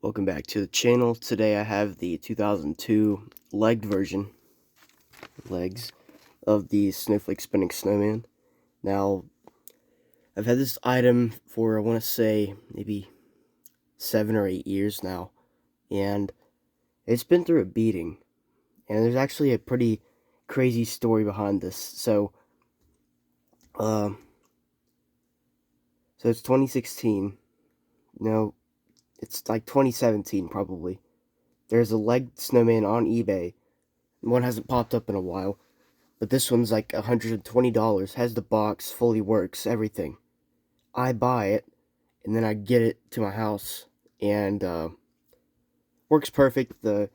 Welcome back to the channel. Today I have the 2002 legged version, legs, of the Snowflake Spinning Snowman. Now, I've had this item for, I want to say, maybe 7 or 8 years now, and it's been through a beating, and there's actually a pretty crazy story behind this. Um, so it's 2016. No, it's like 2017 probably. There's a legged snowman on eBay. One hasn't popped up in a while. But this one's like $120, has the box, fully works, everything. I buy it, and then I get it to my house, and works perfect. The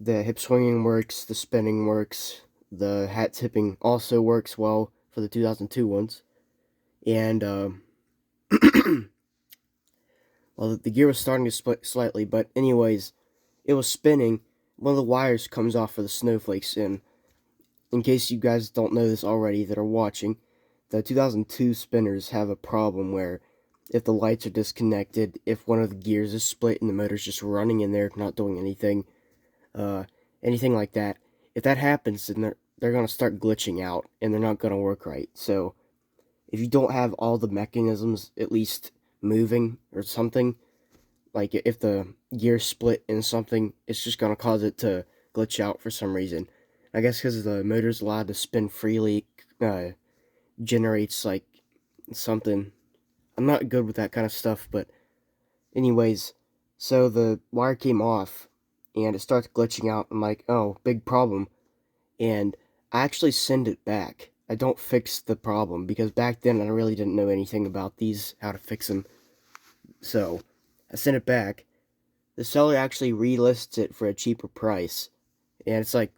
hip swinging works, the spinning works, the hat tipping also works well for the 2002 ones. And, well, the gear was starting to split slightly, but anyways, it was spinning. One of the wires comes off of the snowflakes, and in case you guys don't know this already that are watching, the 2002 spinners have a problem where if the lights are disconnected, if one of the gears is split and the motor's just running in there, not doing anything, uh, anything like that, if that happens, then they're going to start glitching out, and they're not going to work right. So, if you don't have all the mechanisms at least moving or something, like if the gear split in something, it's just going to cause it to glitch out for some reason. I guess because the motor's allowed to spin freely, generates like something. I'm not good with that kind of stuff, but anyways, so the wire came off and it starts glitching out. I'm like, oh, big problem. And I actually send it back. I don't fix the problem because back then I really didn't know anything about these, how to fix them. So I sent it back. The seller actually relists it for a cheaper price, and it's like,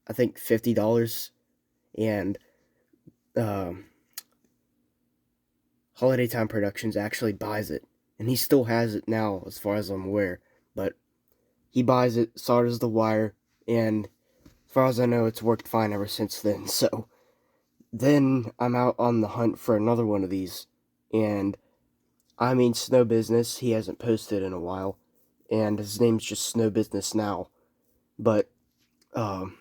I think $50. And um, Holiday Time Productions actually buys it, and he still has it now, as far as I'm aware. But he buys it, solders the wire, and as far as I know, it's worked fine ever since then. So then I'm out on the hunt for another one of these, and I mean Snow Business. He hasn't posted in a while, and his name's just Snow Business now. But um,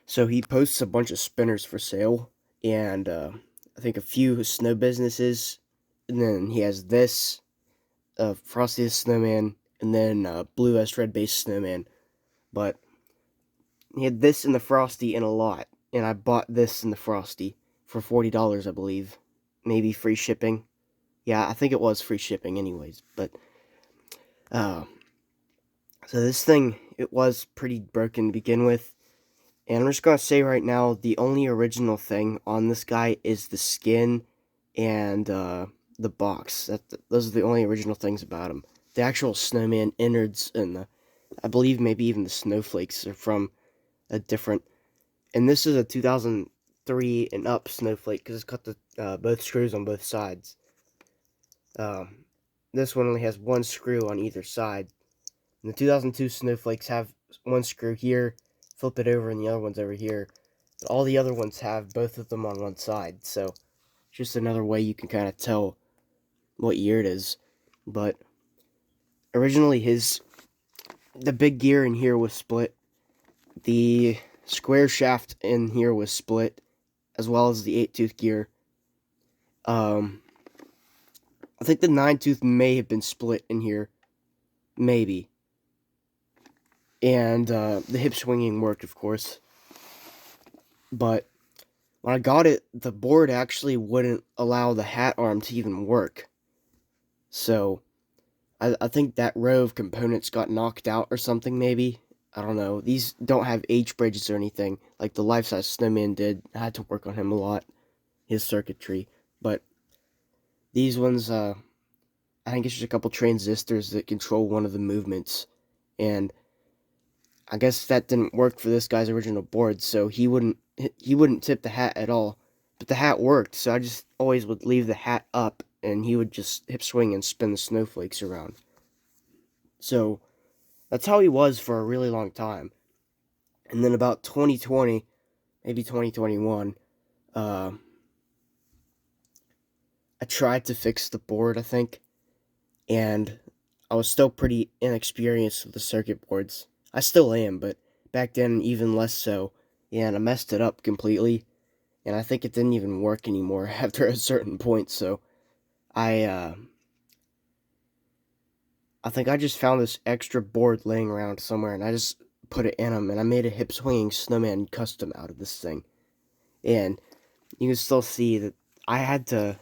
so he posts a bunch of spinners for sale, and I think a few snow businesses, and then he has this, Frosty the Snowman, and then Blue S Red Base Snowman. But he had this in the Frosty in a lot, and I bought this in the Frosty for $40, I believe. Maybe free shipping. Yeah, I think it was free shipping anyways. But, uh, so this thing, it was pretty broken to begin with. And I'm just going to say right now, the only original thing on this guy is the skin and the box. Those are the only original things about him. The actual snowman innards and I believe maybe even the snowflakes are from a different. And this is a 2003 and up snowflake because it's got the both screws on both sides. Um, this one only has one screw on either side. And the 2002 snowflakes have one screw here, flip it over, and the other one's over here. But all the other ones have both of them on one side, so just another way you can kind of tell what year it is. But originally the big gear in here was split. The square shaft in here was split, as well as the 8-tooth gear. I think the 9-tooth may have been split in here, maybe. And the hip swinging worked, of course. But when I got it, the board actually wouldn't allow the hat arm to even work. So I think that row of components got knocked out or something, maybe. I don't know. These don't have H bridges or anything like the life-size Snowman did. I had to work on him a lot, his circuitry. But these ones, I think it's just a couple transistors that control one of the movements. And I guess that didn't work for this guy's original board, so he wouldn't tip the hat at all. But the hat worked, so I just always would leave the hat up, and he would just hip swing and spin the snowflakes around. So that's how he was for a really long time. And then about 2020, maybe 2021, I tried to fix the board, I think, and I was still pretty inexperienced with the circuit boards. I still am, but back then even less so. And I messed it up completely, and I think it didn't even work anymore after a certain point. So I I think I just found this extra board laying around somewhere, and I just put it in them, and I made a hip swinging snowman custom out of this thing. And you can still see that I had to.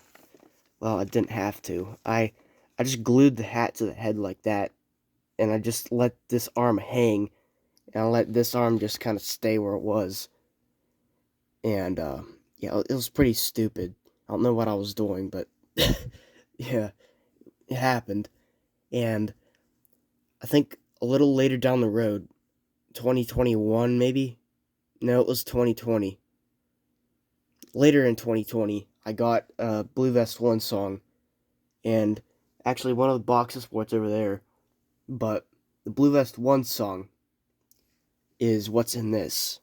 Well, I didn't have to. I just glued the hat to the head like that, and I just let this arm hang, and I let this arm just kind of stay where it was. And yeah, it was pretty stupid. I don't know what I was doing, but yeah, it happened. And I think a little later down the road, 2021 maybe? No, it was 2020. Later in 2020, I got Blue Vest 1 song, and actually one of the box of sports over there, but the Blue Vest 1 song is what's in this.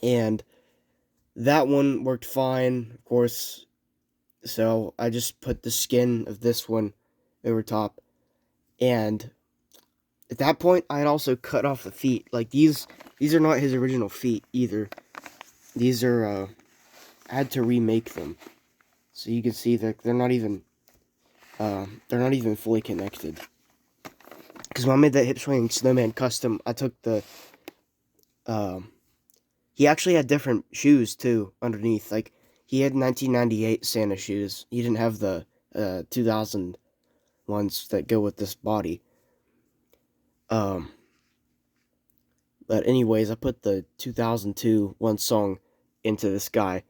And that one worked fine, of course, so I just put the skin of this one over top. And at that point, I had also cut off the feet. Like, these are not his original feet either. These are, I had to remake them. So you can see that they're not even fully connected. Because when I made that hip swinging snowman custom, I took the, he actually had different shoes too underneath. Like, he had 1998 Santa shoes. He didn't have the 2000 ones that go with this body. But anyways, I put the 2002 one song into this guy,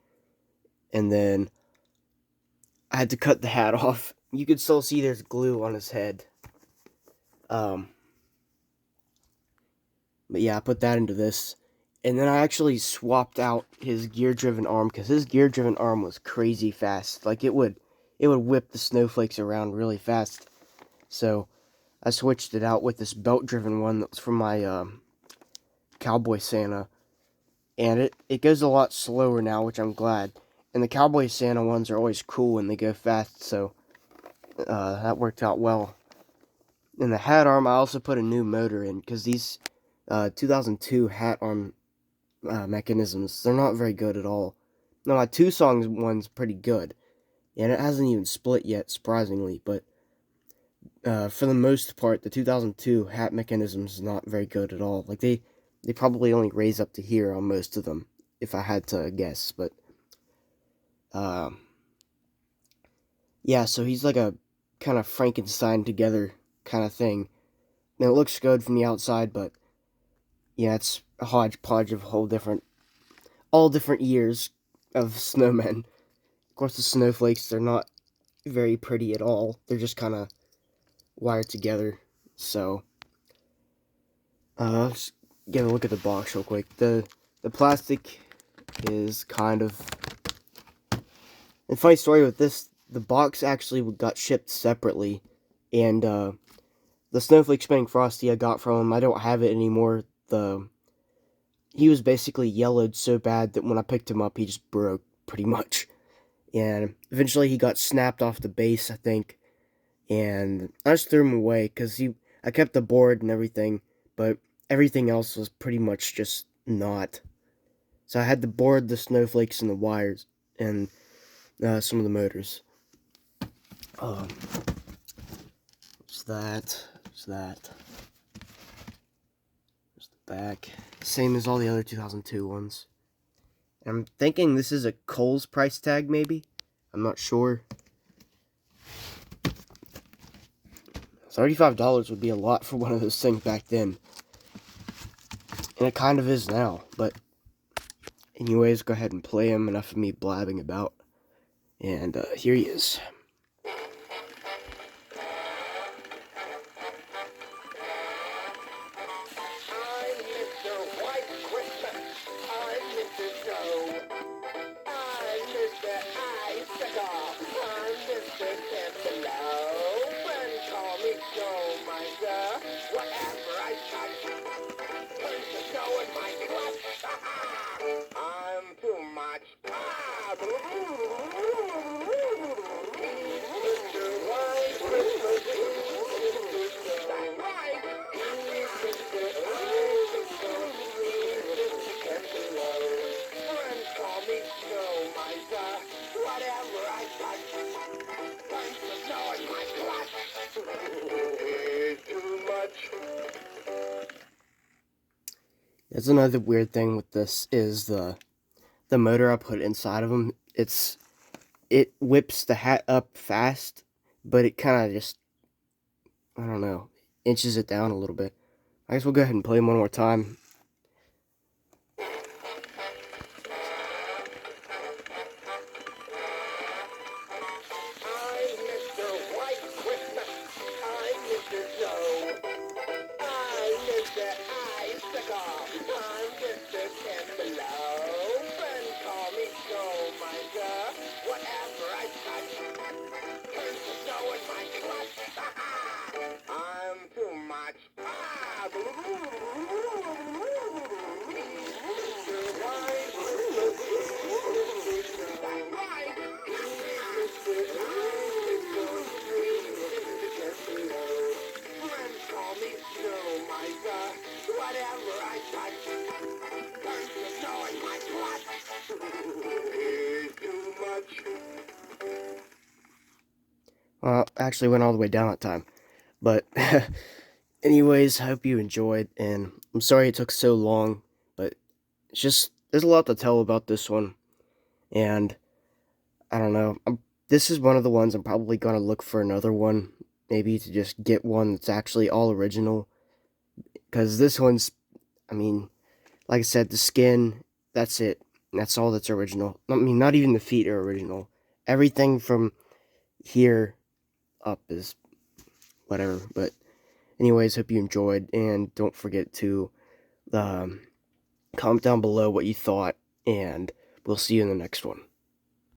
and then I had to cut the hat off. You can still see there's glue on his head. But yeah, I put that into this. And then I actually swapped out his gear-driven arm, because his gear-driven arm was crazy fast. Like, it would whip the snowflakes around really fast. So I switched it out with this belt-driven one that was from my Cowboy Santa. And it goes a lot slower now, which I'm glad. And the Cowboy Santa ones are always cool and they go fast, so that worked out well. In the hat arm, I also put a new motor in, because these 2002 hat arm mechanisms, they're not very good at all. No, my 2 songs one's pretty good, and it hasn't even split yet, surprisingly, but for the most part, the 2002 hat mechanism is not very good at all. Like, they probably only raise up to here on most of them, if I had to guess, but yeah, so he's like a kind of Frankenstein together kind of thing. And it looks good from the outside, but yeah, it's a hodgepodge of all different years of snowmen. Of course, the snowflakes, they're not very pretty at all. They're just kind of wired together. So, let's get a look at the box real quick. The plastic is kind of... And funny story with this, the box actually got shipped separately, and the Snowflake Spinning Frosty I got from him, I don't have it anymore. He was basically yellowed so bad that when I picked him up, he just broke, pretty much. And eventually he got snapped off the base, I think, and I just threw him away, because I kept the board and everything, but everything else was pretty much just not. So I had the board, the snowflakes, and the wires, and some of the motors. What's that? What's that? There's the back. Same as all the other 2002 ones. And I'm thinking this is a Kohl's price tag, maybe? I'm not sure. $35 would be a lot for one of those things back then. And it kind of is now, but anyways, go ahead and play him. Enough of me blabbing about. And here he is. Too much. That's another weird thing with this is the motor I put inside of them. It whips the hat up fast, but it kind of just, I don't know, inches it down a little bit. I guess we'll go ahead and play them one more time. I'm Mr. White Christmas. I'm Mr. Joe. I'm Mr. Icicle. I'm Mr. Ten Below. Friends call me Joe, my God. Whatever I touch turns to snow in my clutch. I'm too much. Mr. White Christmas. I'm right. Friends call me Snow, my God. Whatever I touch turns to snow in my clutch. Too much. Well, actually went all the way down that time. But anyways, I hope you enjoyed, and I'm sorry it took so long, but it's just, there's a lot to tell about this one, and I don't know. This is one of the ones I'm probably going to look for another one, maybe to just get one that's actually all original, because this one's, I mean, like I said, the skin, that's it. That's all that's original. I mean, not even the feet are original. Everything from here up is whatever, but anyways, hope you enjoyed, and don't forget to comment down below what you thought, and we'll see you in the next one.